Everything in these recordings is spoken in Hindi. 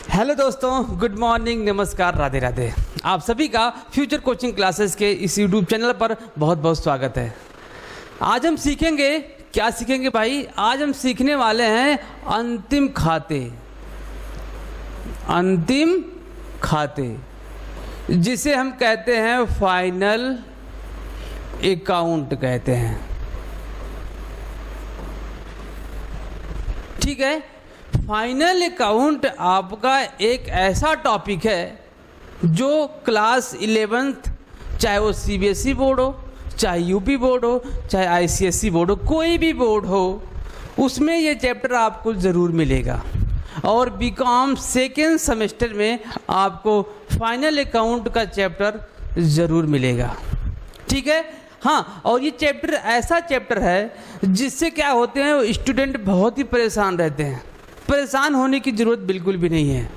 हेलो दोस्तों, गुड मॉर्निंग, नमस्कार, राधे राधे। आप सभी का फ्यूचर कोचिंग क्लासेस के इस यूट्यूब चैनल पर बहुत बहुत स्वागत है। आज हम सीखेंगे, क्या सीखेंगे भाई? आज हम सीखने वाले हैं अंतिम खाते। अंतिम खाते जिसे हम कहते हैं फाइनल अकाउंट कहते हैं। ठीक है, फाइनल अकाउंट आपका एक ऐसा टॉपिक है जो क्लास 11th, चाहे वो सीबीएसई बोर्ड हो, चाहे यूपी बोर्ड हो, चाहे आईसीएसई बोर्ड हो, कोई भी बोर्ड हो, उसमें ये चैप्टर आपको ज़रूर मिलेगा। और बीकॉम सेकेंड सेमेस्टर में आपको फाइनल अकाउंट का चैप्टर ज़रूर मिलेगा। ठीक है, हाँ। और ये चैप्टर ऐसा चैप्टर है जिससे क्या होते हैं, स्टूडेंट बहुत ही परेशान रहते हैं। परेशान होने की ज़रूरत बिल्कुल भी नहीं है।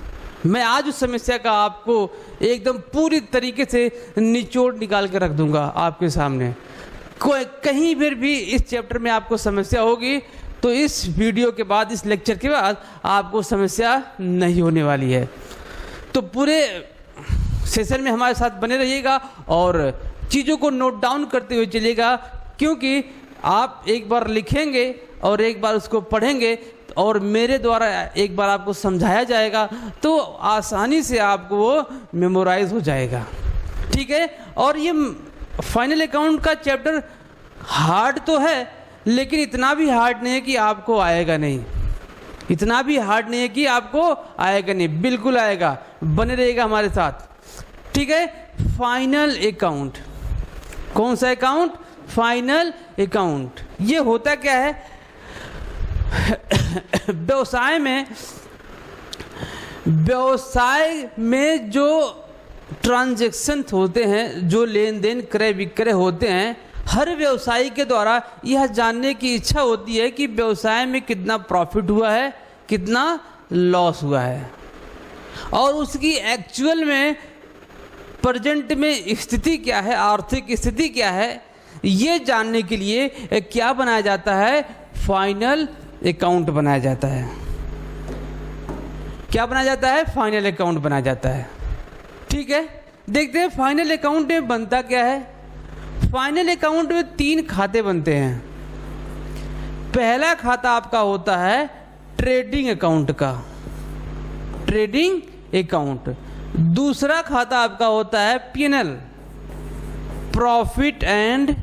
मैं आज उस समस्या का आपको एकदम पूरी तरीके से निचोड़ निकाल कर रख दूंगा आपके सामने। कहीं फिर भी इस चैप्टर में आपको समस्या होगी तो इस वीडियो के बाद, इस लेक्चर के बाद आपको समस्या नहीं होने वाली है। तो पूरे सेशन में हमारे साथ बने रहिएगा और चीज़ों को नोट डाउन करते हुए चलिएगा, क्योंकि आप एक बार लिखेंगे और एक बार उसको पढ़ेंगे और मेरे द्वारा एक बार आपको समझाया जाएगा तो आसानी से आपको वो मेमोराइज हो जाएगा। ठीक है, और ये फाइनल अकाउंट का चैप्टर हार्ड तो है, लेकिन इतना भी हार्ड नहीं है कि आपको आएगा नहीं। इतना भी हार्ड नहीं है कि आपको आएगा नहीं, बिल्कुल आएगा। बने रहेगा हमारे साथ। ठीक है, फाइनल अकाउंट। कौन सा अकाउंट? Final account. ये होता क्या है? व्यवसाय में जो ट्रांजैक्शन होते हैं, जो लेन देन क्रय विक्रय होते हैं, हर व्यवसायी के द्वारा यह जानने की इच्छा होती है कि व्यवसाय में कितना प्रॉफिट हुआ है, कितना लॉस हुआ है, और उसकी एक्चुअल में प्रेजेंट में स्थिति क्या है, आर्थिक स्थिति क्या है, ये जानने के लिए क्या बनाया जाता है? फाइनल अकाउंट बनाया जाता है। क्या बनाया जाता है? फाइनल अकाउंट बनाया जाता है। ठीक है, देखते हैं फाइनल अकाउंट में बनता क्या है। फाइनल अकाउंट में 3 खाते बनते हैं। पहला खाता आपका होता है ट्रेडिंग अकाउंट का, ट्रेडिंग अकाउंट। दूसरा खाता आपका होता है PNL, profit and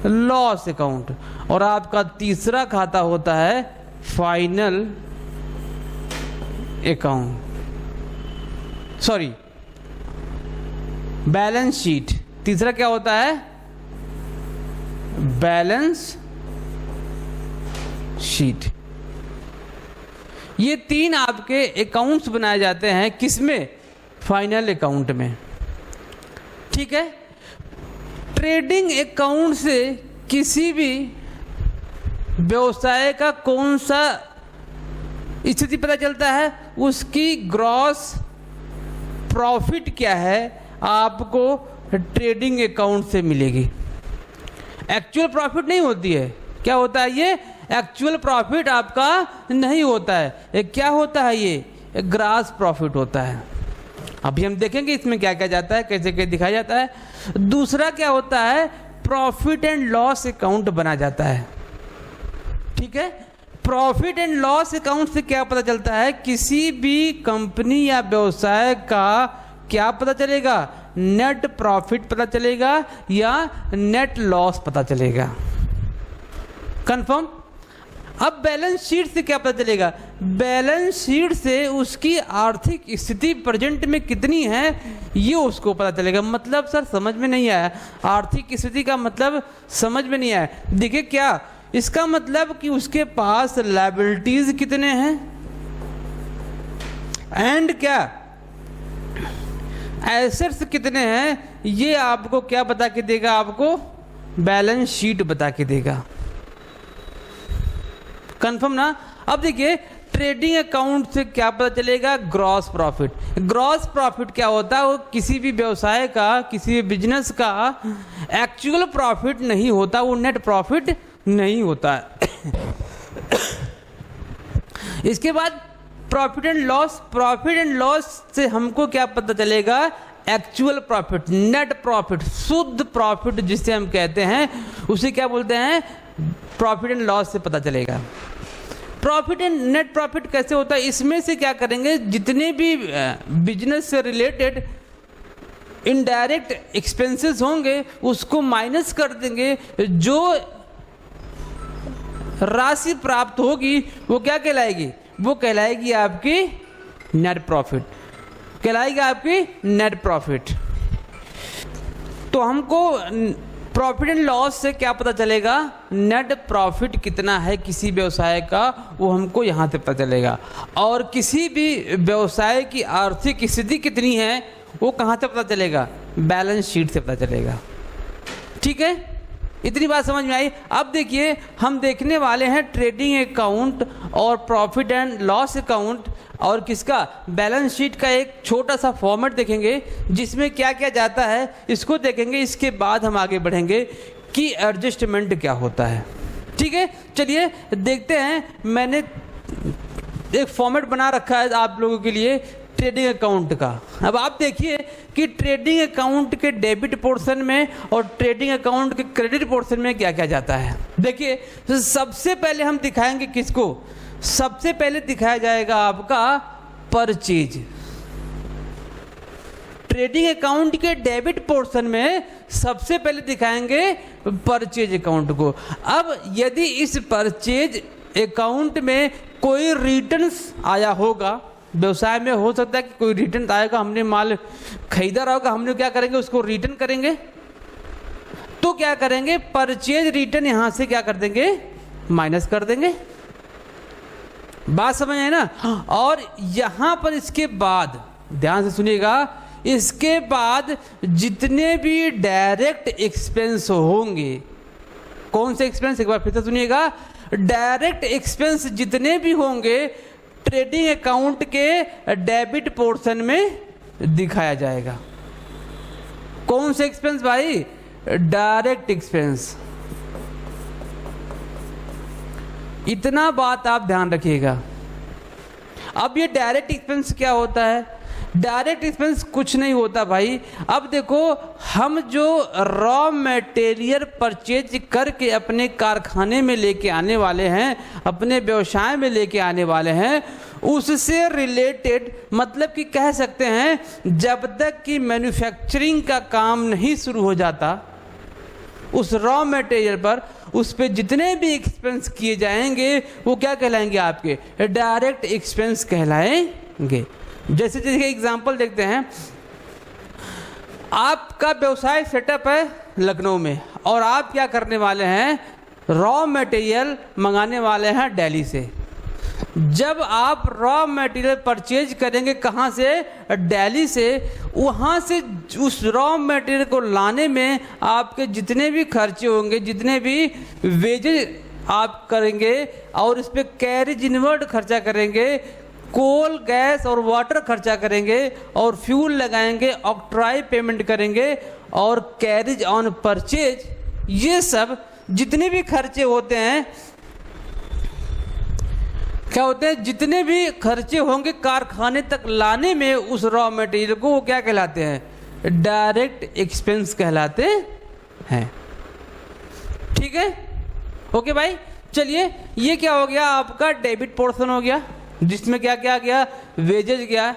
loss account. और आपका तीसरा खाता होता है final account, sorry, balance sheet. तीसरा क्या होता है? Balance sheet. ये 3 आपके अकाउंट्स बनाए जाते हैं। किसमें? फाइनल अकाउंट में। ठीक है, ट्रेडिंग अकाउंट से किसी भी व्यवसाय का कौन सा स्थिति पता चलता है, उसकी ग्रॉस प्रॉफिट क्या है, आपको ट्रेडिंग अकाउंट से मिलेगी। एक्चुअल प्रॉफिट नहीं होती है। क्या होता है ये? एक्चुअल प्रॉफिट आपका नहीं होता है। क्या होता है ये? ग्रॉस प्रॉफिट होता है। अभी हम देखेंगे इसमें क्या क्या जाता है, कैसे कैसे दिखाया जाता है। दूसरा क्या होता है? प्रॉफिट एंड लॉस अकाउंट बना जाता है। ठीक है, प्रॉफिट एंड लॉस अकाउंट से क्या पता चलता है? किसी भी कंपनी या व्यवसाय का क्या पता चलेगा? नेट प्रॉफिट पता चलेगा या नेट लॉस पता चलेगा। कंफर्म? अब बैलेंस शीट से क्या पता चलेगा? बैलेंस शीट से उसकी आर्थिक स्थिति प्रेजेंट में कितनी है, ये उसको पता चलेगा। मतलब सर समझ में नहीं आया, आर्थिक स्थिति का मतलब समझ में नहीं आया। देखिए क्या इसका मतलब कि उसके पास लायबिलिटीज कितने हैं एंड क्या एसेट्स कितने हैं, ये आपको क्या बता के देगा? आपको बैलेंस शीट बता के देगा। कंफर्म ना? अब देखिए ट्रेडिंग अकाउंट से क्या पता चलेगा? Gross profit. ग्रॉस प्रॉफिट क्या होता है? वो किसी भी व्यवसाय का, किसी भी बिजनेस का एक्चुअल प्रॉफिट नहीं होता, वो नेट प्रॉफिट नहीं होता है। इसके बाद प्रॉफिट एंड लॉस से हमको क्या पता चलेगा? एक्चुअल प्रॉफिट, नेट प्रॉफिट, शुद्ध प्रॉफिट जिसे हम कहते हैं, उसे क्या बोलते हैं? प्रॉफिट एंड लॉस से पता चलेगा। प्रॉफिट एंड नेट प्रॉफिट कैसे होता है? इसमें से क्या करेंगे, जितने भी बिजनेस से रिलेटेड इनडायरेक्ट एक्सपेंसेस होंगे उसको माइनस कर देंगे, जो राशि प्राप्त होगी वो क्या कहलाएगी? वो कहलाएगी आपकी नेट प्रॉफिट, कहलाएगी आपकी नेट प्रॉफिट। तो हमको प्रॉफिट एंड लॉस से क्या पता चलेगा? नेट प्रॉफिट कितना है किसी व्यवसाय का, वो हमको यहाँ से पता चलेगा। और किसी भी व्यवसाय की आर्थिक स्थिति कितनी है वो कहाँ से पता चलेगा? बैलेंस शीट से पता चलेगा। ठीक है, इतनी बात समझ में आई। अब देखिए हम देखने वाले हैं ट्रेडिंग अकाउंट और प्रॉफिट एंड लॉस अकाउंट और किसका? बैलेंस शीट का एक छोटा सा फॉर्मेट देखेंगे जिसमें क्या क्या जाता है, इसको देखेंगे। इसके बाद हम आगे बढ़ेंगे कि एडजस्टमेंट क्या होता है। ठीक है, चलिए देखते हैं। मैंने एक फॉर्मेट बना रखा है आप लोगों के लिए ट्रेडिंग अकाउंट का। अब आप देखिए कि ट्रेडिंग अकाउंट के डेबिट पोर्शन में और ट्रेडिंग अकाउंट के क्रेडिट पोर्शन में क्या क्या जाता है। देखिए तो सबसे पहले हम दिखाएंगे किसको? सबसे पहले दिखाया जाएगा आपका परचेज। ट्रेडिंग अकाउंट के डेबिट पोर्शन में सबसे पहले दिखाएंगे परचेज अकाउंट को। अब यदि इस परचेज अकाउंट में कोई रिटर्न्स आया होगा, व्यवसाय में हो सकता है कि कोई रिटर्न आएगा, हमने माल खरीदा रहा होगा, हमने क्या करेंगे? उसको रिटर्न करेंगे। तो क्या करेंगे? परचेज रिटर्न यहां से क्या कर देंगे? माइनस कर देंगे। बात समझ आए ना? और यहां पर इसके बाद ध्यान से सुनिएगा, इसके बाद जितने भी डायरेक्ट एक्सपेंस होंगे, कौन से एक्सपेंस? एक बार फिर से सुनिएगा, डायरेक्ट एक्सपेंस जितने भी होंगे ट्रेडिंग अकाउंट के डेबिट पोर्शन में दिखाया जाएगा। कौन से एक्सपेंस भाई? Direct expense. इतना बात आप ध्यान रखिएगा। अब ये डायरेक्ट एक्सपेंस क्या होता है? डायरेक्ट एक्सपेंस कुछ नहीं होता भाई। अब देखो, हम जो रॉ मटेरियल परचेज करके अपने कारखाने में लेके आने वाले हैं, अपने व्यवसाय में लेके आने वाले हैं, उससे रिलेटेड मतलब कि कह सकते हैं जब तक कि मैन्युफैक्चरिंग का काम नहीं शुरू हो जाता, उस रॉ मटेरियल पर उस पे जितने भी एक्सपेंस किए जाएंगे वो क्या कहलाएंगे? आपके डायरेक्ट एक्सपेंस कहलाएंगे। जैसे जैसे एग्जांपल देखते हैं, आपका व्यवसाय सेटअप है लखनऊ में और आप क्या करने वाले हैं? रॉ मटेरियल मंगाने वाले हैं दिल्ली से। जब आप रॉ मटेरियल परचेज करेंगे कहाँ से? दिल्ली से। वहाँ से उस रॉ मटेरियल को लाने में आपके जितने भी खर्चे होंगे, जितने भी वेजेज आप करेंगे और इस पर कैरेज इनवर्ड खर्चा करेंगे, कोल, गैस और वाटर खर्चा करेंगे और फ्यूल लगाएंगे, ऑक्ट्राई पेमेंट करेंगे और कैरेज ऑन परचेज, ये सब जितने भी खर्चे होते हैं, क्या होते हैं? जितने भी खर्चे होंगे कारखाने तक लाने में उस रॉ मटेरियल को, वो क्या कहलाते हैं? डायरेक्ट एक्सपेंस कहलाते हैं। ठीक है, ओके भाई। चलिए, ये क्या हो गया? आपका डेबिट पोर्शन हो गया, जिसमें क्या क्या गया? वेजेज गया,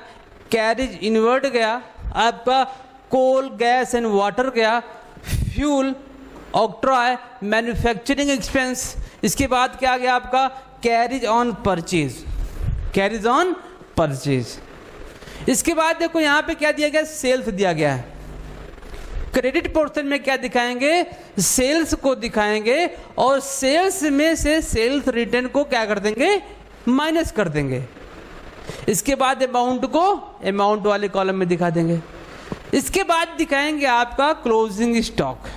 कैरेज इनवर्ड गया, आपका कोल, गैस एंड वाटर गया, फ्यूल, ऑक्ट्रॉय, मैन्युफैक्चरिंग एक्सपेंस। इसके बाद क्या गया आपका? Carriage on purchase, carriage on purchase. इसके बाद देखो यहाँ पे क्या दिया गया? सेल्स दिया गया है। क्रेडिट पोर्शन में क्या दिखाएंगे? सेल्स को दिखाएंगे और सेल्स में से सेल्स रिटर्न को क्या कर देंगे? माइनस कर देंगे। इसके बाद अमाउंट को अमाउंट वाले कॉलम में दिखा देंगे। इसके बाद दिखाएंगे आपका क्लोजिंग स्टॉक।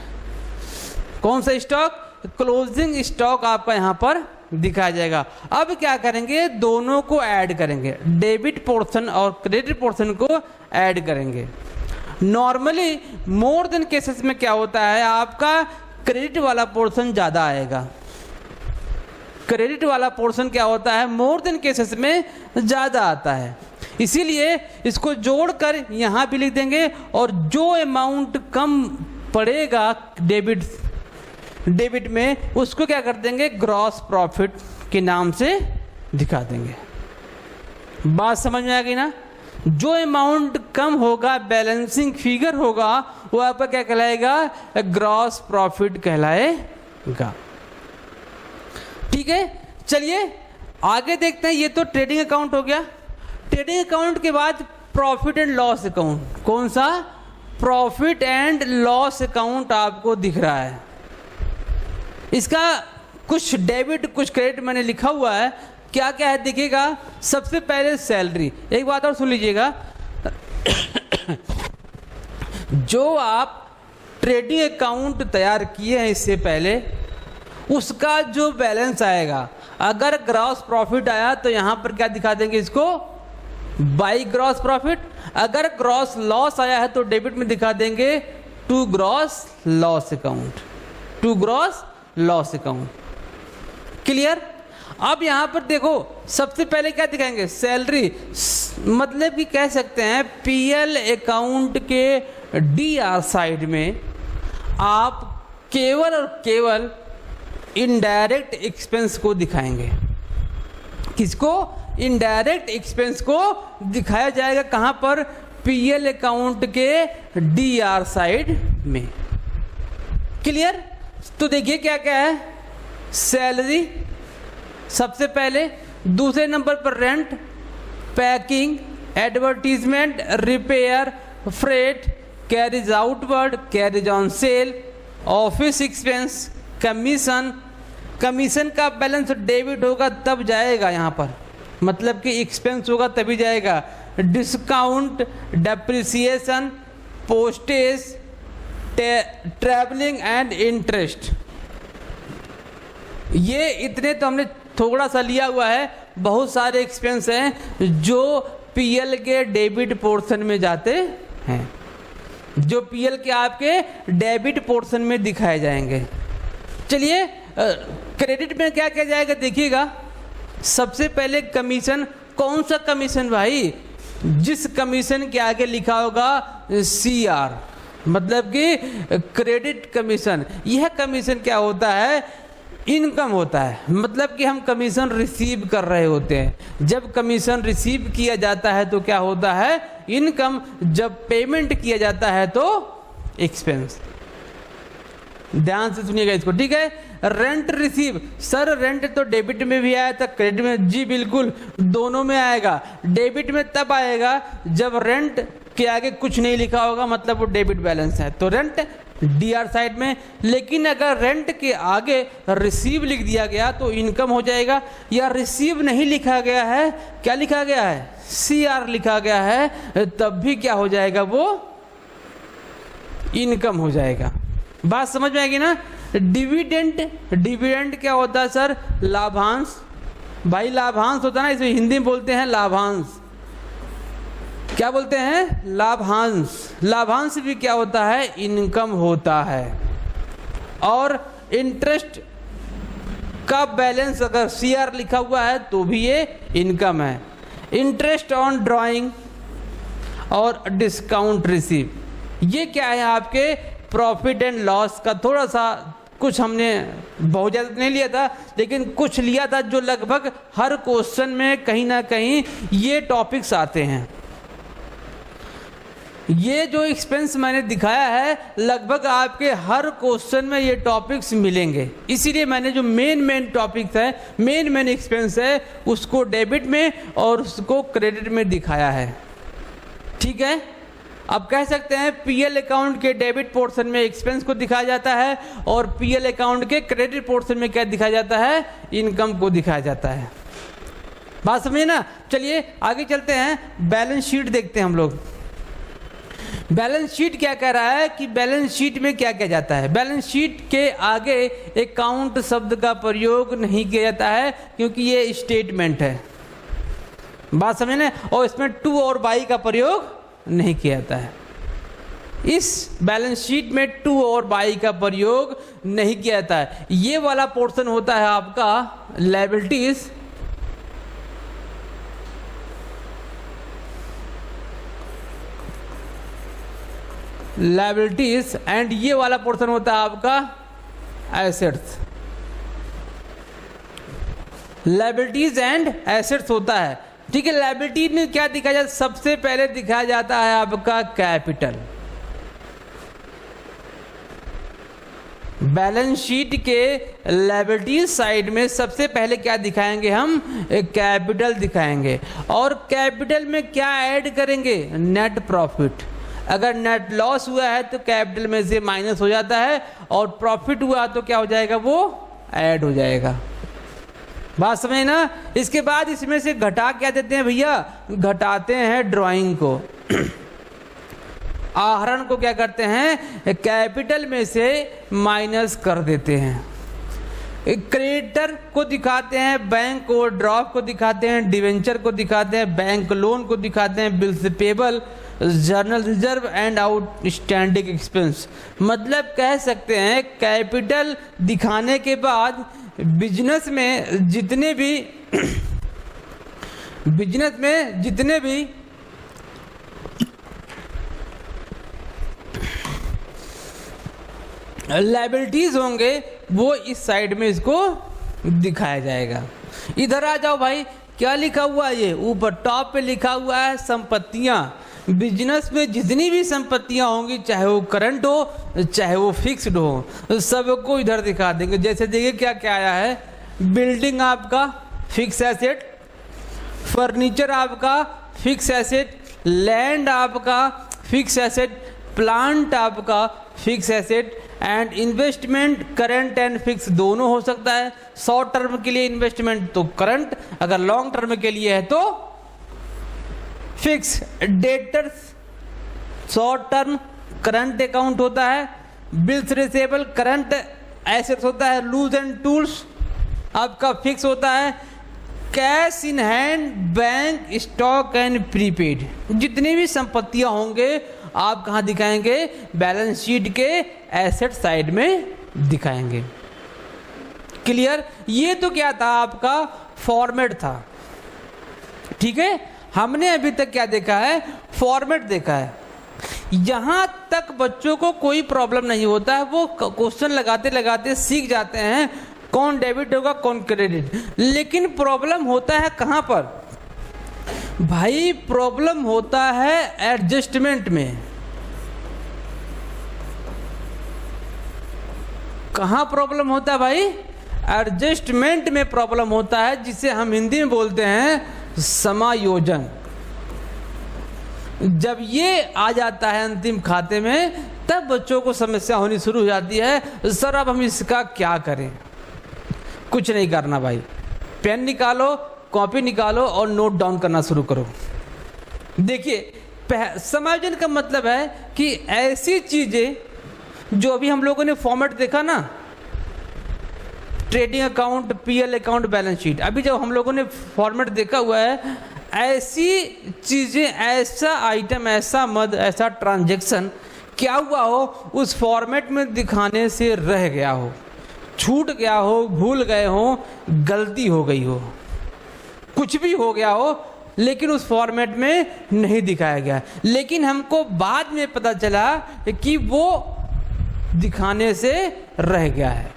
कौन सा स्टॉक? क्लोजिंग स्टॉक आपका यहां पर दिखाया जाएगा। अब क्या करेंगे? दोनों को ऐड करेंगे, डेबिट पोर्शन और क्रेडिट पोर्शन को ऐड करेंगे। नॉर्मली मोर देन केसेस में क्या होता है? आपका क्रेडिट वाला पोर्शन ज़्यादा आएगा। क्रेडिट वाला पोर्शन क्या होता है, मोर देन केसेस में ज़्यादा आता है। इसीलिए इसको जोड़कर यहाँ भी लिख देंगे, और जो अमाउंट कम पड़ेगा डेबिट में उसको क्या कर देंगे, ग्रॉस प्रॉफिट के नाम से दिखा देंगे। बात समझ में आ गई ना? जो अमाउंट कम होगा, बैलेंसिंग फिगर होगा, वो आपका क्या कहलाएगा, ग्रॉस प्रॉफिट कहलाएगा। ठीक है, चलिए आगे देखते हैं। ये तो ट्रेडिंग अकाउंट हो गया। ट्रेडिंग अकाउंट के बाद प्रॉफिट एंड लॉस अकाउंट। कौन सा? प्रॉफिट एंड लॉस अकाउंट आपको दिख रहा है। इसका कुछ डेबिट कुछ क्रेडिट मैंने लिखा हुआ है। क्या क्या है देखिएगा। सबसे पहले सैलरी। एक बात और सुन लीजिएगा, जो आप ट्रेडिंग अकाउंट तैयार किए हैं इससे पहले, उसका जो बैलेंस आएगा, अगर ग्रॉस प्रॉफिट आया तो यहाँ पर क्या दिखा देंगे इसको, बाई ग्रॉस प्रॉफिट। अगर ग्रॉस लॉस आया है तो डेबिट में दिखा देंगे to gross loss account, to gross loss account. Clear? अब यहाँ पर देखो, सबसे पहले क्या दिखाएंगे, सैलरी। मतलब कि कह सकते हैं पीएल अकाउंट के डीआर साइड में आप केवल और केवल इनडायरेक्ट एक्सपेंस को दिखाएंगे। किसको? इनडायरेक्ट एक्सपेंस को दिखाया जाएगा। कहां पर? पीएल अकाउंट के डीआर साइड में। क्लियर? तो देखिए क्या क्या है, सैलरी सबसे पहले, दूसरे नंबर पर rent, packing, advertisement, repair, freight, carriage outward, carriage on sale, office expense, commission. Commission का बैलेंस डेबिट होगा तब जाएगा यहाँ पर, मतलब कि एक्सपेंस होगा तभी जाएगा। Discount, depreciation, postage, travelling and interest. ये इतने तो हमने थोड़ा सा लिया हुआ है। बहुत सारे एक्सपेंस हैं जो पीएल के डेबिट पोर्शन में जाते हैं, जो पीएल के आपके डेबिट पोर्शन में दिखाए जाएंगे। चलिए क्रेडिट में क्या क्या जाएगा देखिएगा। सबसे पहले कमीशन। कौन सा कमीशन भाई? जिस कमीशन के आगे लिखा होगा सीआर, मतलब कि क्रेडिट कमीशन। यह कमीशन क्या होता है? इनकम होता है। मतलब कि हम कमीशन रिसीव कर रहे होते हैं। जब कमीशन रिसीव किया जाता है तो क्या होता है? इनकम। जब पेमेंट किया जाता है तो एक्सपेंस। ध्यान से सुनिएगा इसको, ठीक है। Rent receive. सर रेंट तो डेबिट में भी आया था, क्रेडिट में? जी बिल्कुल, दोनों में आएगा। डेबिट में तब आएगा जब रेंट के आगे कुछ नहीं लिखा होगा, मतलब वो डेबिट बैलेंस है, तो रेंट डीआर साइड में। लेकिन अगर रेंट के आगे रिसीव लिख दिया गया तो इनकम हो जाएगा। या रिसीव नहीं लिखा गया है, क्या लिखा गया है? सीआर लिखा गया है, तब भी क्या हो जाएगा? वो इनकम हो जाएगा। बात समझ में आएगी ना? डिविडेंड। डिविडेंड क्या होता है सर? लाभांश। भाई लाभांश होता है ना, इसे हिंदी में बोलते हैं लाभांश। क्या बोलते हैं? लाभांश। लाभांश भी क्या होता है? इनकम होता है। और इंटरेस्ट का बैलेंस अगर सीआर लिखा हुआ है तो भी ये इनकम है। इंटरेस्ट ऑन ड्राइंग और डिस्काउंट रिसीव, ये क्या है? आपके प्रॉफिट एंड लॉस का थोड़ा सा कुछ हमने बहुत ज़्यादा नहीं लिया था, लेकिन कुछ लिया था जो लगभग हर क्वेश्चन में कहीं ना कहीं ये टॉपिक्स आते हैं। ये जो एक्सपेंस मैंने दिखाया है लगभग आपके हर क्वेश्चन में ये टॉपिक्स मिलेंगे। इसीलिए मैंने जो मेन टॉपिक्स है, मेन एक्सपेंस है, उसको डेबिट में और उसको क्रेडिट में दिखाया है। ठीक है, अब कह सकते हैं पीएल अकाउंट के डेबिट पोर्शन में एक्सपेंस को दिखाया जाता है और पीएल अकाउंट के क्रेडिट पोर्शन में क्या दिखाया जाता है? इनकम को दिखाया जाता है। बात समझे ना? चलिए आगे चलते हैं, बैलेंस शीट देखते हैं हम लोग। बैलेंस शीट क्या कह रहा है कि बैलेंस शीट में क्या किया जाता है? बैलेंस शीट के आगे अकाउंट शब्द का प्रयोग नहीं किया जाता है क्योंकि ये स्टेटमेंट है। बात समझे ना? और इसमें टू और बाई का प्रयोग नहीं किया जाता है। इस बैलेंस शीट में टू और बाई का प्रयोग नहीं किया जाता है। ये वाला पोर्शन होता है आपका लायबिलिटीज, लायबिलिटीज एंड ये वाला पोर्शन होता है आपका एसेट्स। लायबिलिटीज एंड एसेट्स होता है, ठीक है। लायबिलिटी में क्या दिखाया जाता है? सबसे पहले दिखाया जाता है आपका कैपिटल। बैलेंस शीट के लायबिलिटीज साइड में सबसे पहले क्या दिखाएंगे हम? कैपिटल दिखाएंगे। और कैपिटल में क्या ऐड करेंगे? Net profit. अगर नेट लॉस हुआ है तो कैपिटल में से माइनस हो जाता है, और प्रॉफिट हुआ तो क्या हो जाएगा? वो ऐड हो जाएगा। बात समझे ना? इसके बाद इसमें से घटा क्या देते हैं भैया? घटाते हैं ड्राइंग को। आहरण को क्या करते हैं? कैपिटल में से माइनस कर देते हैं। क्रेडिटर को दिखाते हैं, बैंक ओवरड्राफ्ट को दिखाते हैं, डिवेंचर को दिखाते हैं, बैंक लोन को दिखाते हैं, bills payable, journal reserve and outstanding expense. मतलब कह सकते हैं कैपिटल दिखाने के बाद बिजनेस में जितने भी लायबिलिटीज होंगे वो इस साइड में इसको दिखाया जाएगा। इधर आ जाओ भाई, क्या लिखा हुआ है? ये ऊपर टॉप पे लिखा हुआ है संपत्तियां। बिजनेस में जितनी भी संपत्तियां होंगी, चाहे वो करंट हो चाहे वो फिक्स्ड हो, सबको इधर दिखा देंगे। जैसे देखिए क्या क्या आया है? बिल्डिंग आपका फिक्स एसेट, फर्नीचर आपका फिक्स एसेट, लैंड आपका फिक्स एसेट, प्लांट आपका fix asset and investment current and fix दोनों हो सकता है। शॉर्ट टर्म के लिए इन्वेस्टमेंट तो करंट, अगर लॉन्ग टर्म के लिए है तो fix. Debtors short term current account होता है। बिल्स रिसीवेबल करंट एसेट्स होता है। लूज एंड टूल्स आपका फिक्स होता है। Cash in hand, bank stock and prepaid, जितनी भी संपत्तियां होंगे आप कहाँ दिखाएंगे? बैलेंस शीट के एसेट साइड में दिखाएंगे। क्लियर? ये तो क्या था? आपका फॉर्मेट था, ठीक है। हमने अभी तक क्या देखा है? फॉर्मेट देखा है। यहां तक बच्चों को कोई प्रॉब्लम नहीं होता है, वो क्वेश्चन लगाते लगाते सीख जाते हैं कौन डेबिट होगा कौन क्रेडिट। लेकिन प्रॉब्लम होता है कहां पर भाई? प्रॉब्लम होता है एडजस्टमेंट में। कहां प्रॉब्लम होता है भाई? एडजस्टमेंट में प्रॉब्लम होता है, जिसे हम हिंदी में बोलते हैं समायोजन। जब ये आ जाता है अंतिम खाते में, तब बच्चों को समस्या होनी शुरू हो जाती है। सर अब हम इसका क्या करें? कुछ नहीं करना भाई, पेन निकालो, कॉपी निकालो और नोट डाउन करना शुरू करो। देखिए समायोजन का मतलब है कि ऐसी चीजें जो अभी हम लोगों ने फॉर्मेट देखा ना, trading account, PL account, balance sheet, अभी जब हम लोगों ने फॉर्मेट देखा हुआ है, ऐसी चीजें, ऐसा आइटम, ऐसा मद, ऐसा ट्रांजैक्शन क्या हुआ हो उस फॉर्मेट में दिखाने से रह गया हो, छूट गया हो, भूल गए हो, गलती हो गई हो, कुछ भी हो गया हो, लेकिन उस फॉर्मेट में नहीं दिखाया गया। लेकिन हमको बाद में पता चला कि वो दिखाने से रह गया है,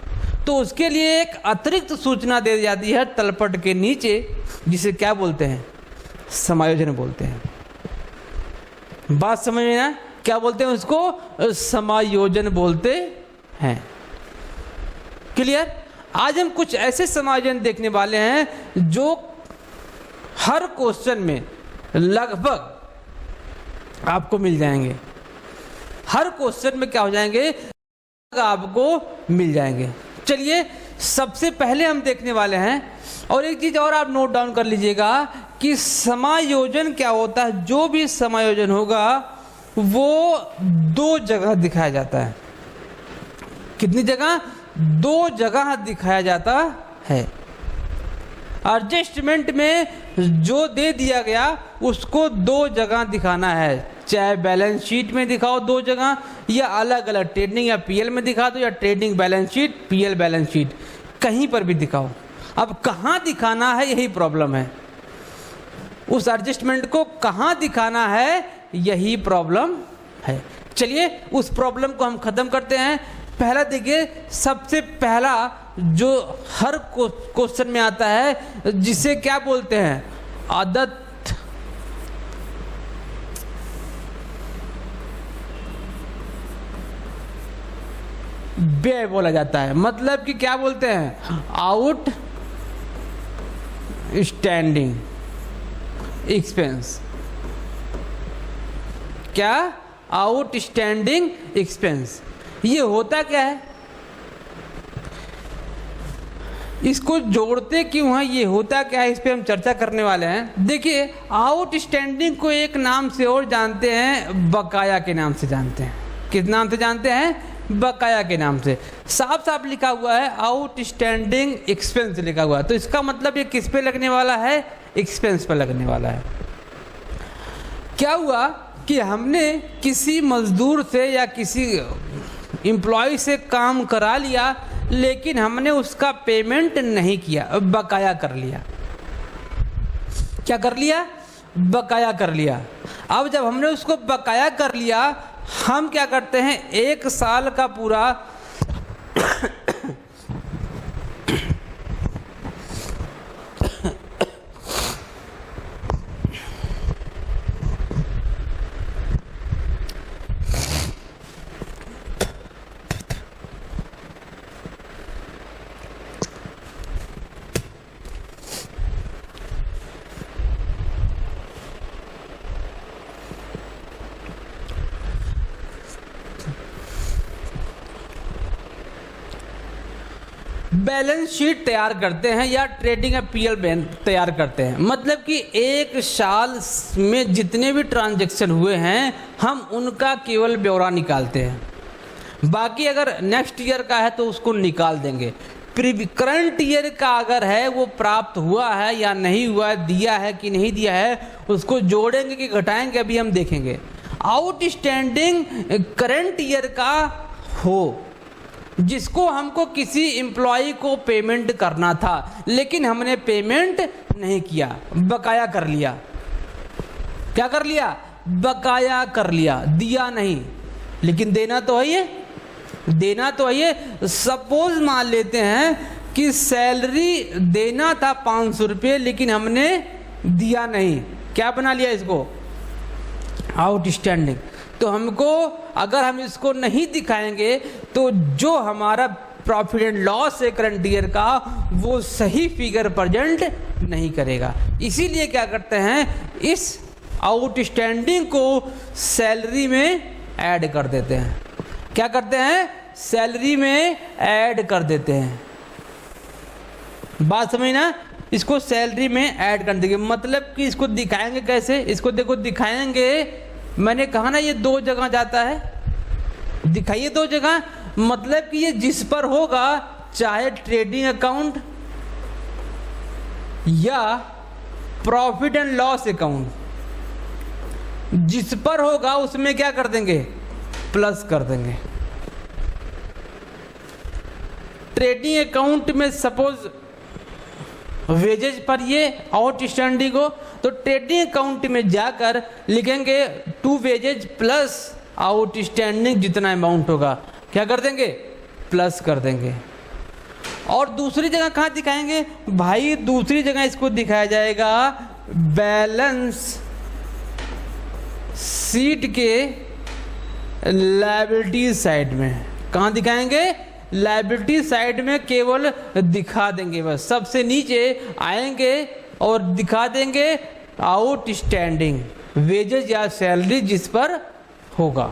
तो उसके लिए एक अतिरिक्त सूचना दे जाती है तलपट के नीचे, जिसे क्या बोलते हैं? समायोजन बोलते हैं। बात समझ में ना? क्या बोलते हैं उसको? समायोजन बोलते हैं। क्लियर? आज हम कुछ ऐसे समायोजन देखने वाले हैं जो हर क्वेश्चन में लगभग आपको मिल जाएंगे। हर क्वेश्चन में क्या हो जाएंगे? आपको मिल जाएंगे। चलिए सबसे पहले हम देखने वाले हैं, और एक चीज और आप नोट डाउन कर लीजिएगा कि समायोजन क्या होता है। जो भी समायोजन होगा वो दो जगह दिखाया जाता है। कितनी जगह? दो जगह दिखाया जाता है। एडजस्टमेंट में जो दे दिया गया उसको दो जगह दिखाना है, चाहे बैलेंस शीट में दिखाओ दो जगह, या अलग अलग ट्रेडिंग या पीएल में दिखा दो, या trading balance sheet PL balance sheet, कहीं पर भी दिखाओ। अब कहाँ दिखाना है यही प्रॉब्लम है, उस एडजस्टमेंट को कहाँ दिखाना है यही प्रॉब्लम है। चलिए उस प्रॉब्लम को हम खत्म करते हैं। पहला देखिए, सबसे पहला जो हर क्वेश्चन में आता है जिसे क्या बोलते हैं, आदत व्यय बोला जाता है। मतलब कि क्या बोलते हैं, आउट स्टैंडिंग एक्सपेंस। क्या, आउटस्टैंडिंग एक्सपेंस। ये होता क्या है, इसको जोड़ते क्यों है, ये होता क्या है, इस पे हम चर्चा करने वाले हैं। देखिए, आउटस्टैंडिंग को एक नाम से और जानते हैं, बकाया के नाम से जानते हैं। किस नाम से जानते हैं, बकाया के नाम से। साफ साफ लिखा हुआ है आउटस्टैंडिंग एक्सपेंस लिखा हुआ है, तो इसका मतलब ये किस पे लगने वाला है, एक्सपेंस पर लगने वाला है। क्या हुआ कि हमने किसी मजदूर से या किसी एम्प्लॉय से काम करा लिया, लेकिन हमने उसका पेमेंट नहीं किया, बकाया कर लिया। क्या कर लिया, बकाया कर लिया। अब जब हमने उसको बकाया कर लिया, हम क्या करते हैं, एक साल का पूरा बैलेंस शीट तैयार करते हैं या ट्रेडिंग या पीएल तैयार करते हैं। मतलब कि एक साल में जितने भी ट्रांजैक्शन हुए हैं हम उनका केवल ब्यौरा निकालते हैं। बाकी अगर नेक्स्ट ईयर का है तो उसको निकाल देंगे। करंट ईयर का अगर है वो प्राप्त हुआ है या नहीं हुआ है, दिया है कि नहीं दिया है, उसको जोड़ेंगे कि घटाएंगे, अभी हम देखेंगे। आउटस्टैंडिंग करंट ईयर का हो, जिसको हमको किसी एम्प्लॉय को पेमेंट करना था लेकिन हमने पेमेंट नहीं किया, बकाया कर लिया। क्या कर लिया, बकाया कर लिया, दिया नहीं, लेकिन देना तो है ये, देना तो है ये। सपोज मान लेते हैं कि सैलरी देना था 500 रुपये लेकिन हमने दिया नहीं, क्या बना लिया इसको, आउटस्टैंडिंग। तो हमको अगर हम इसको नहीं दिखाएंगे तो जो हमारा प्रॉफिट एंड लॉस है करंट ईयर का, वो सही फिगर प्रेजेंट नहीं करेगा। इसीलिए क्या करते हैं, इस आउटस्टैंडिंग को सैलरी में ऐड कर देते हैं। क्या करते हैं, सैलरी में ऐड कर देते हैं। बात समझना, इसको सैलरी में ऐड कर देंगे। मतलब कि इसको दिखाएंगे कैसे, इसको देखो दिखाएंगे, मैंने कहा ना ये दो जगह जाता है, दिखाइए दो जगह। मतलब कि ये जिस पर होगा, चाहे ट्रेडिंग अकाउंट या प्रॉफिट एंड लॉस अकाउंट, जिस पर होगा उसमें क्या कर देंगे, प्लस कर देंगे। ट्रेडिंग अकाउंट में सपोज वेजेज पर ये आउटस्टैंडिंग हो, तो ट्रेडिंग अकाउंट में जाकर लिखेंगे टू वेजेज प्लस आउटस्टैंडिंग जितना अमाउंट होगा, क्या कर देंगे, प्लस कर देंगे। और दूसरी जगह कहाँ दिखाएंगे भाई, दूसरी जगह इसको दिखाया जाएगा बैलेंस शीट के लायबिलिटी साइड में। कहाँ दिखाएंगे, लायबिलिटी साइड में केवल दिखा देंगे, बस सबसे नीचे आएंगे और दिखा देंगे आउटस्टैंडिंग वेजेज या सैलरी जिस पर होगा।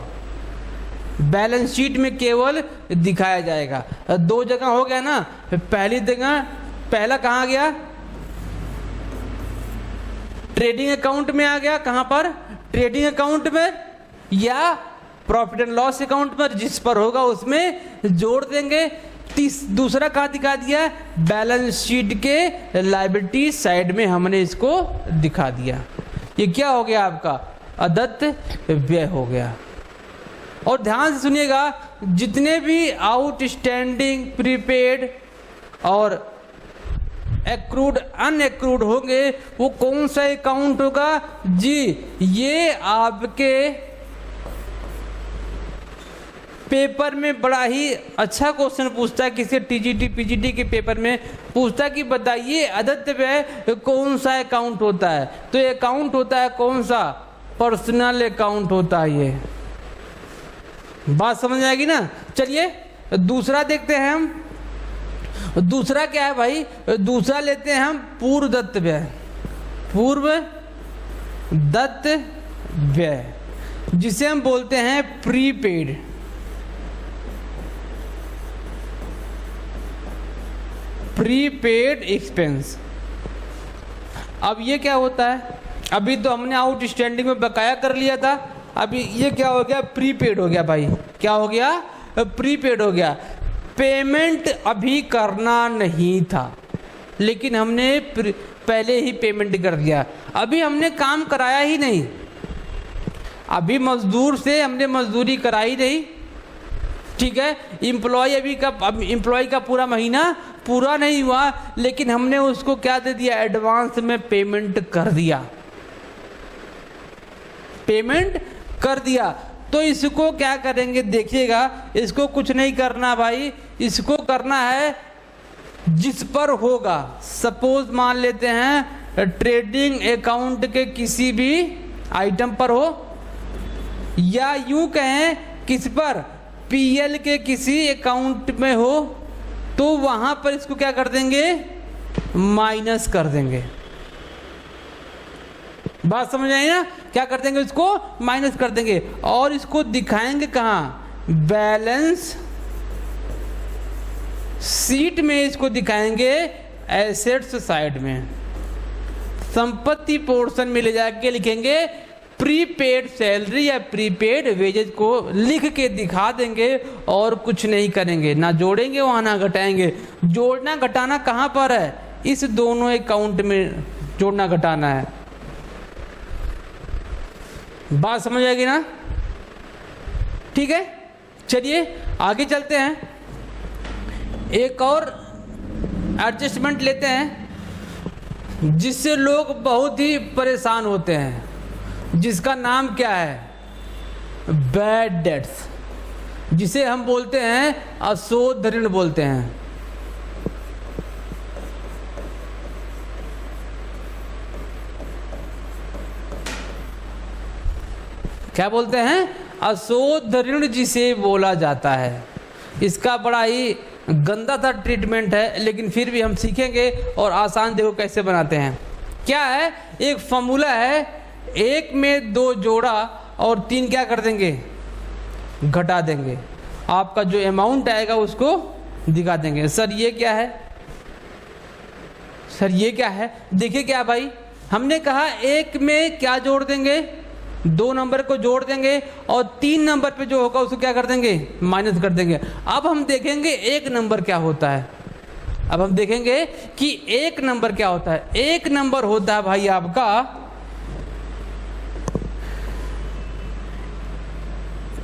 बैलेंस शीट में केवल दिखाया जाएगा। दो जगह हो गया ना, पहली जगह, पहला कहाँ गया, ट्रेडिंग अकाउंट में आ गया, कहाँ पर, ट्रेडिंग अकाउंट में या प्रॉफिट एंड लॉस अकाउंट पर, जिस पर होगा उसमें जोड़ देंगे। दूसरा कहाँ दिखा दिया, बैलेंस शीट के लायबिलिटी साइड में हमने इसको दिखा दिया। ये क्या हो गया आपका, अदत्त व्यय हो गया। और ध्यान से सुनिएगा, जितने भी आउटस्टैंडिंग, प्रीपेड और एक्रूड, अनएक्रूड होंगे वो कौन सा अकाउंट होगा जी? ये आपके पेपर में बड़ा ही अच्छा क्वेश्चन पूछता है, किसी टीजीटी पीजीटी के पेपर में पूछता है कि बताइए अदत्त व्यय कौन सा अकाउंट होता है। तो ये अकाउंट होता है कौन सा? पर्सनल अकाउंट होता है। ये बात समझ आएगी ना। चलिए दूसरा देखते हैं हम। दूसरा क्या है भाई? दूसरा लेते हैं हम पूर्व दत्त व्यय। पूर्व दत्त व्यय जिसे हम बोलते हैं प्रीपेड। Prepaid expense. अब ये क्या होता है? अभी तो हमने आउटस्टैंडिंग में बकाया कर लिया था, अभी ये क्या हो गया? प्रीपेड हो गया भाई। क्या हो गया? प्रीपेड हो गया। पेमेंट अभी करना नहीं था, लेकिन हमने पहले ही पेमेंट कर दिया। अभी हमने काम कराया ही नहीं, अभी मजदूर से हमने मजदूरी कराई नहीं, ठीक है। एम्प्लॉय का पूरा महीना पूरा नहीं हुआ, लेकिन हमने उसको क्या दे दिया? एडवांस में पेमेंट कर दिया। पेमेंट कर दिया तो इसको क्या करेंगे? देखिएगा, इसको कुछ नहीं करना भाई, इसको करना है जिस पर होगा। सपोज मान लेते हैं ट्रेडिंग अकाउंट के किसी भी आइटम पर हो, या यूं कहें किस पर? पीएल के किसी अकाउंट में हो, तो वहां पर इसको क्या कर देंगे? माइनस कर देंगे। बात समझ आई ना? क्या कर देंगे? इसको माइनस कर देंगे और इसको दिखाएंगे कहां? बैलेंस शीट में इसको दिखाएंगे, एसेट्स साइड में, संपत्ति पोर्शन में ले जाके लिखेंगे प्रीपेड सैलरी या प्रीपेड वेजेज को लिख के दिखा देंगे और कुछ नहीं करेंगे, ना जोड़ेंगे वहां ना घटाएंगे। जोड़ना घटाना कहां पर है? इस दोनों अकाउंट में जोड़ना घटाना है। बात समझ आएगी ना? ठीक है, चलिए आगे चलते हैं। एक और एडजस्टमेंट लेते हैं जिससे लोग बहुत ही परेशान होते हैं, जिसका नाम क्या है? बैड डेट्स, जिसे हम बोलते हैं अशोध ऋण बोलते हैं। क्या बोलते हैं? अशोध ऋण जिसे बोला जाता है। इसका बड़ा ही गंदा सा ट्रीटमेंट है, लेकिन फिर भी हम सीखेंगे और आसान देखो कैसे बनाते हैं। क्या है? एक फॉर्मूला है, 1 में 2 जोड़ा और 3 क्या कर देंगे? घटा देंगे। आपका जो अमाउंट आएगा उसको दिखा देंगे। सर ये क्या है? सर ये क्या है? देखिए क्या भाई, हमने कहा 1 में क्या जोड़ देंगे? 2 नंबर को जोड़ देंगे और 3 नंबर पे जो होगा उसको क्या कर देंगे? माइनस कर देंगे। अब हम देखेंगे 1 नंबर क्या होता है। अब हम देखेंगे कि 1 नंबर क्या होता है। 1 नंबर होता है भाई आपका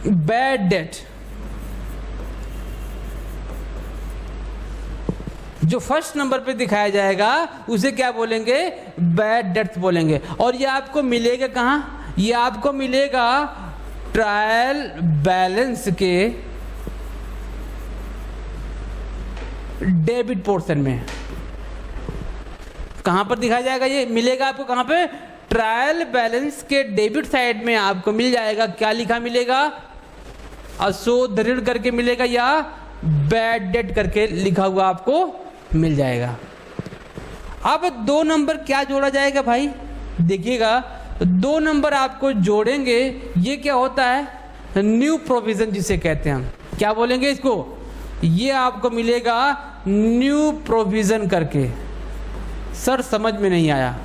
बैड डेट। जो फर्स्ट नंबर पे दिखाया जाएगा उसे क्या बोलेंगे? बैड डेट बोलेंगे। और ये आपको मिलेगा कहां? ये आपको मिलेगा ट्रायल बैलेंस के डेबिट पोर्शन में। कहां पर दिखाया जाएगा? ये मिलेगा आपको कहां पे? ट्रायल बैलेंस के डेबिट साइड में आपको मिल जाएगा। क्या लिखा मिलेगा? अशोध ऋण करके मिलेगा या बैड डेट करके लिखा हुआ आपको मिल जाएगा। अब 2 नंबर क्या जोड़ा जाएगा भाई? देखिएगा, 2 नंबर आपको जोड़ेंगे, ये क्या होता है? न्यू प्रोविजन जिसे कहते हैं हम। क्या बोलेंगे इसको? ये आपको मिलेगा न्यू प्रोविजन करके। सर समझ में नहीं आया।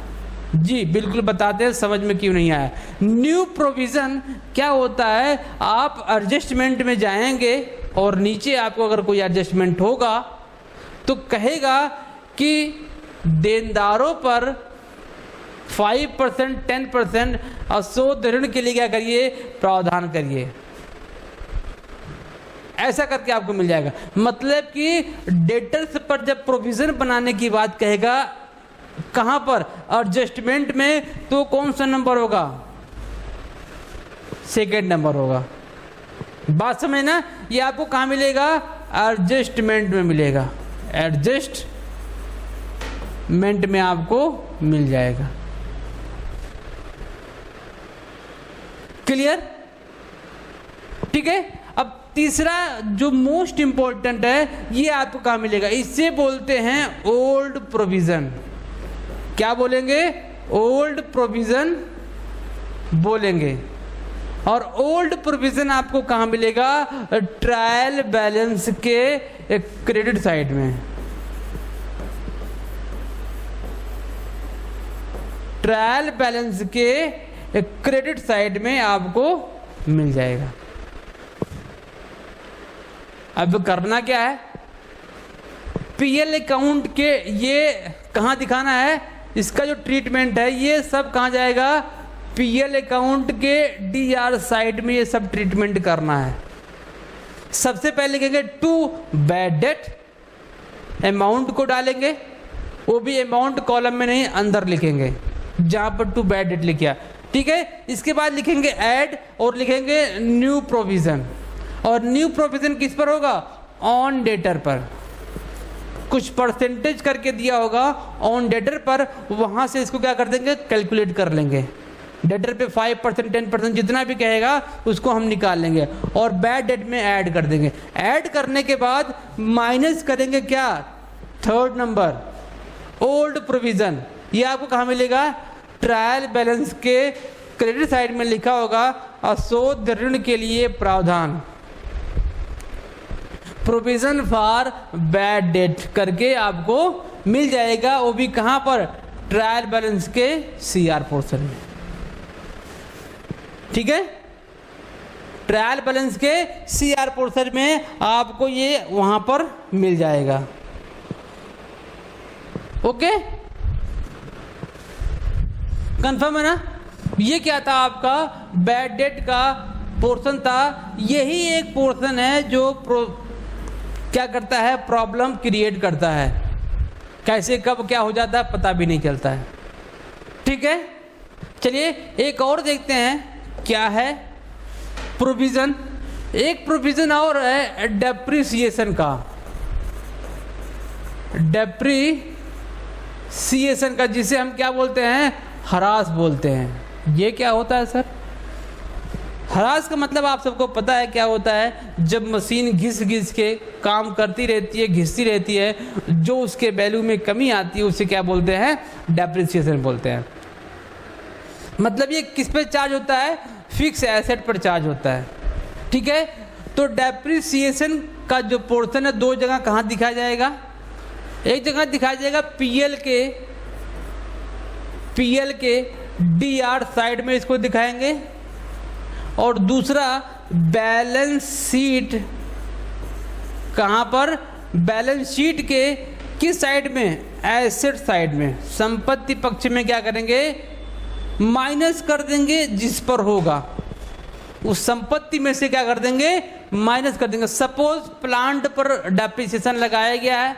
जी बिल्कुल बताते हैं समझ में क्यों नहीं आया। न्यू प्रोविजन क्या होता है? आप एडजस्टमेंट में जाएंगे और नीचे आपको अगर कोई एडजस्टमेंट होगा तो कहेगा कि देनदारों पर 5%, 10% अशोध ऋण के लिए क्या करिए, प्रावधान करिए। ऐसा करके आपको मिल जाएगा। मतलब कि डेटर्स पर जब प्रोविजन बनाने की बात कहेगा, कहां पर, एडजस्टमेंट में, तो कौन सा नंबर होगा, सेकेंड नंबर होगा। बात समझ ना, ये आपको कहां मिलेगा, एडजस्टमेंट में मिलेगा, एडजस्टमेंट में आपको मिल जाएगा। क्लियर, ठीक है। अब तीसरा जो मोस्ट इंपॉर्टेंट है, ये आपको कहां मिलेगा, इसे बोलते हैं ओल्ड प्रोविजन। क्या बोलेंगे, ओल्ड प्रोविजन बोलेंगे। और ओल्ड प्रोविजन आपको कहां मिलेगा, ट्रायल बैलेंस के क्रेडिट साइड में। ट्रायल बैलेंस के क्रेडिट साइड में आपको मिल जाएगा। अब करना क्या है, पीएल अकाउंट के ये कहां दिखाना है, इसका जो ट्रीटमेंट है ये सब कहां जाएगा, पीएल अकाउंट के डीआर साइड में ये सब ट्रीटमेंट करना है। सबसे पहले लिखेंगे टू बैड डेट, अमाउंट को डालेंगे, वो भी अमाउंट कॉलम में नहीं अंदर लिखेंगे जहां पर टू बैड डेट लिखा, ठीक है। इसके बाद लिखेंगे ऐड और लिखेंगे न्यू प्रोविजन। और न्यू प्रोविजन किस पर होगा, ऑन डेटर पर। कुछ परसेंटेज करके दिया होगा ऑन डेटर पर, वहां से इसको क्या कर देंगे, कैलकुलेट कर लेंगे। डेटर पे 5%, 10% जितना भी कहेगा उसको हम निकाल लेंगे और बैड डेट में ऐड कर देंगे। ऐड करने के बाद माइनस करेंगे क्या, थर्ड नंबर, ओल्ड प्रोविजन। ये आपको कहाँ मिलेगा, ट्रायल बैलेंस के क्रेडिट साइड में लिखा होगा अशोध ऋण के लिए प्रावधान, प्रोविजन फॉर बैड डेट करके आपको मिल जाएगा। वो भी कहां पर, ट्रायल बैलेंस के सीआर पोर्शन में, ठीक है। ट्रायल बैलेंस के सीआर पोर्शन में आपको ये वहां पर मिल जाएगा। ओके, कंफर्म है ना। ये क्या था, आपका बैड डेट का पोर्शन था। यही एक पोर्शन है जो क्या करता है, प्रॉब्लम क्रिएट करता है। कैसे कब क्या हो जाता है पता भी नहीं चलता है, ठीक है। चलिए एक और देखते हैं क्या है प्रोविजन। एक प्रोविजन और है डेप्रिसिएशन का, डेप्रिसिएशन का, जिसे हम क्या बोलते हैं, हरास बोलते हैं। ये क्या होता है सर, हरास का मतलब आप सबको पता है क्या होता है, जब मशीन घिस घिस के काम करती रहती है, घिसती रहती है, जो उसके वैल्यू में कमी आती है उसे क्या बोलते हैं, डेप्रिसिएशन बोलते हैं। मतलब ये किस पे चार्ज होता है, फिक्स एसेट पर चार्ज होता है, ठीक है। तो डेप्रिसिएशन का जो पोर्शन है दो जगह कहाँ दिखाया जाएगा, एक जगह दिखाया जाएगा पीएल के डीआर साइड में इसको दिखाएंगे, और दूसरा बैलेंस शीट, कहाँ पर, बैलेंस शीट के किस साइड में, एसेट साइड में, संपत्ति पक्ष में क्या करेंगे, माइनस कर देंगे जिस पर होगा, उस संपत्ति में से क्या कर देंगे, माइनस कर देंगे। सपोज प्लांट पर डेप्रिसिएशन लगाया गया है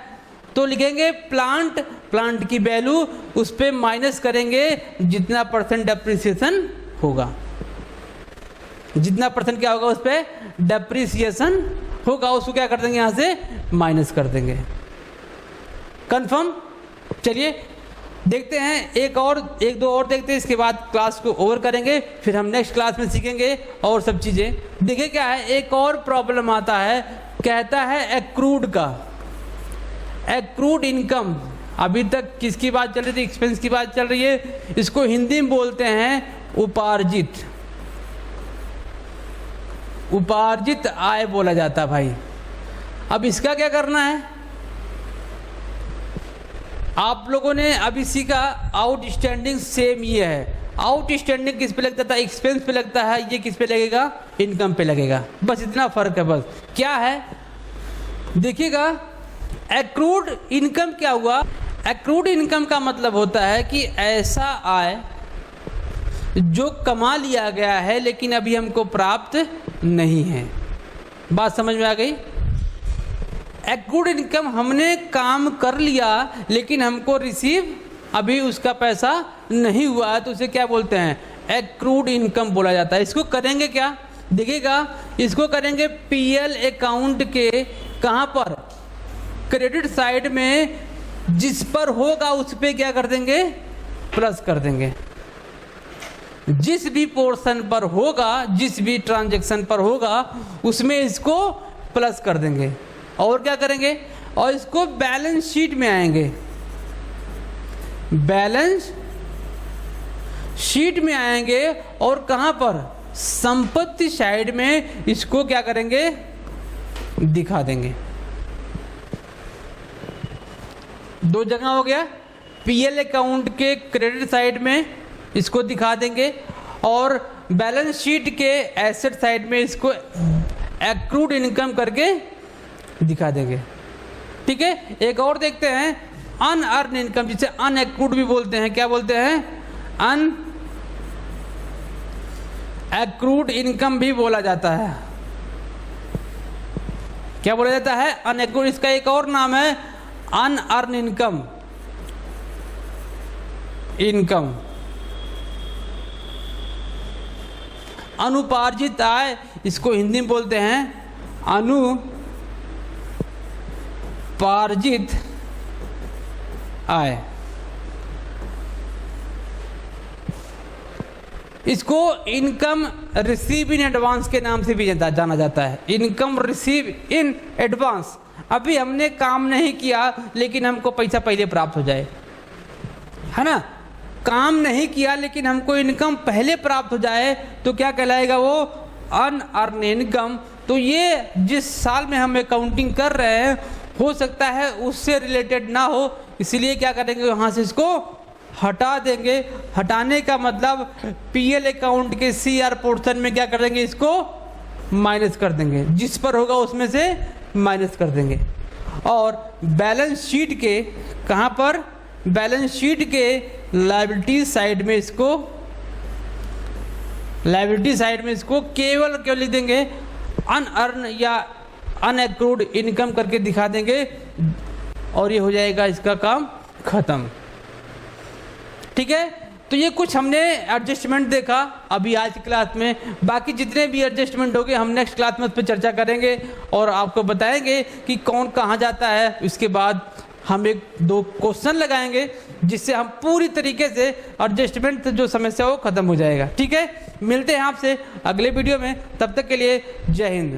तो लिखेंगे प्लांट की वैल्यू, उस पर माइनस करेंगे जितना % डेप्रिसिएशन होगा, जितना % क्या होगा उस पर डेप्रिसिएशन होगा, उसको क्या कर देंगे, यहाँ से माइनस कर देंगे। कंफर्म। चलिए देखते हैं एक दो और देखते हैं, इसके बाद क्लास को ओवर करेंगे, फिर हम नेक्स्ट क्लास में सीखेंगे और सब चीज़ें। देखिए क्या है, एक और प्रॉब्लम आता है, कहता है एक्रूड का, एक्रूड इनकम। अभी तक किसकी बात चल रही थी, एक्सपेंस की बात चल रही है, इसको हिंदी में बोलते हैं उपार्जित, उपार्जित आय बोला जाता भाई। अब इसका क्या करना है, आप लोगों ने अभी सीखा आउटस्टैंडिंग, सेम ये है। आउटस्टैंडिंग किस पे लगता था, एक्सपेंस पे लगता है, ये किस पे लगेगा, इनकम पे लगेगा, बस इतना फर्क है। बस क्या है देखिएगा, एक्रूड इनकम क्या हुआ, एक्रूड इनकम का मतलब होता है कि ऐसा आय जो कमा लिया गया है लेकिन अभी हमको प्राप्त नहीं है। बात समझ में आ गई? एक्रूड इनकम, हमने काम कर लिया लेकिन हमको रिसीव अभी उसका पैसा नहीं हुआ, तो उसे क्या बोलते हैं? एक्रूड इनकम बोला जाता है। इसको करेंगे क्या? देखिएगा, इसको करेंगे पीएल अकाउंट के कहाँ पर? क्रेडिट साइड में जिस पर होगा उस पे क्या कर देंगे? प्लस कर देंगे। जिस भी पोर्शन पर होगा, जिस भी ट्रांजैक्शन पर होगा उसमें इसको प्लस कर देंगे। और क्या करेंगे? और इसको बैलेंस शीट में आएंगे, बैलेंस शीट में आएंगे और कहां पर? संपत्ति साइड में इसको क्या करेंगे? दिखा देंगे। दो जगह हो गया, पीएल अकाउंट के क्रेडिट साइड में इसको दिखा देंगे और बैलेंस शीट के एसेट साइड में इसको एक्रूड इनकम करके दिखा देंगे। ठीक है, एक और देखते हैं, अनअर्न इनकम, जिसे अनएक्रूड भी बोलते हैं। क्या बोलते हैं? अन एक्रूड इनकम भी बोला जाता है। क्या बोला जाता है? अनएक्रूड। इसका एक और नाम है अनअर्न इनकम। इनकम अनुपार्जित आय, इसको हिंदी में बोलते हैं अनुपार्जित आय। इसको इनकम रिसीव इन एडवांस के नाम से भी जाना जाता है। इनकम रिसीव इन एडवांस, अभी हमने काम नहीं किया लेकिन हमको पैसा पहले प्राप्त हो जाए, है ना? काम नहीं किया लेकिन हमको इनकम पहले प्राप्त हो जाए तो क्या कहलाएगा? वो अनअर्न इनकम। तो ये जिस साल में हम अकाउंटिंग कर रहे हैं हो सकता है उससे रिलेटेड ना हो, इसलिए क्या करेंगे? वहाँ से इसको हटा देंगे। हटाने का मतलब पीएल अकाउंट के सीआर पोर्शन में क्या कर देंगे? इसको माइनस कर देंगे, जिस पर होगा उसमें से माइनस कर देंगे। और बैलेंस शीट के कहाँ पर? बैलेंस शीट के लायबिलिटी साइड में इसको, लायबिलिटी साइड में इसको केवल क्यों लिख देंगे? अनअर्न या अनएक्रूड इनकम करके दिखा देंगे और ये हो जाएगा इसका काम खत्म। ठीक है, तो ये कुछ हमने एडजस्टमेंट देखा अभी आज की क्लास में। बाकी जितने भी एडजस्टमेंट होंगे हम नेक्स्ट क्लास में उस पर चर्चा करेंगे और आपको बताएंगे कि कौन कहाँ जाता है। इसके बाद हम एक दो क्वेश्चन लगाएंगे जिससे हम पूरी तरीके से एडजस्टमेंट जो समस्या हो खत्म हो जाएगा। ठीक है, मिलते हैं आपसे अगले वीडियो में, तब तक के लिए जय हिंद।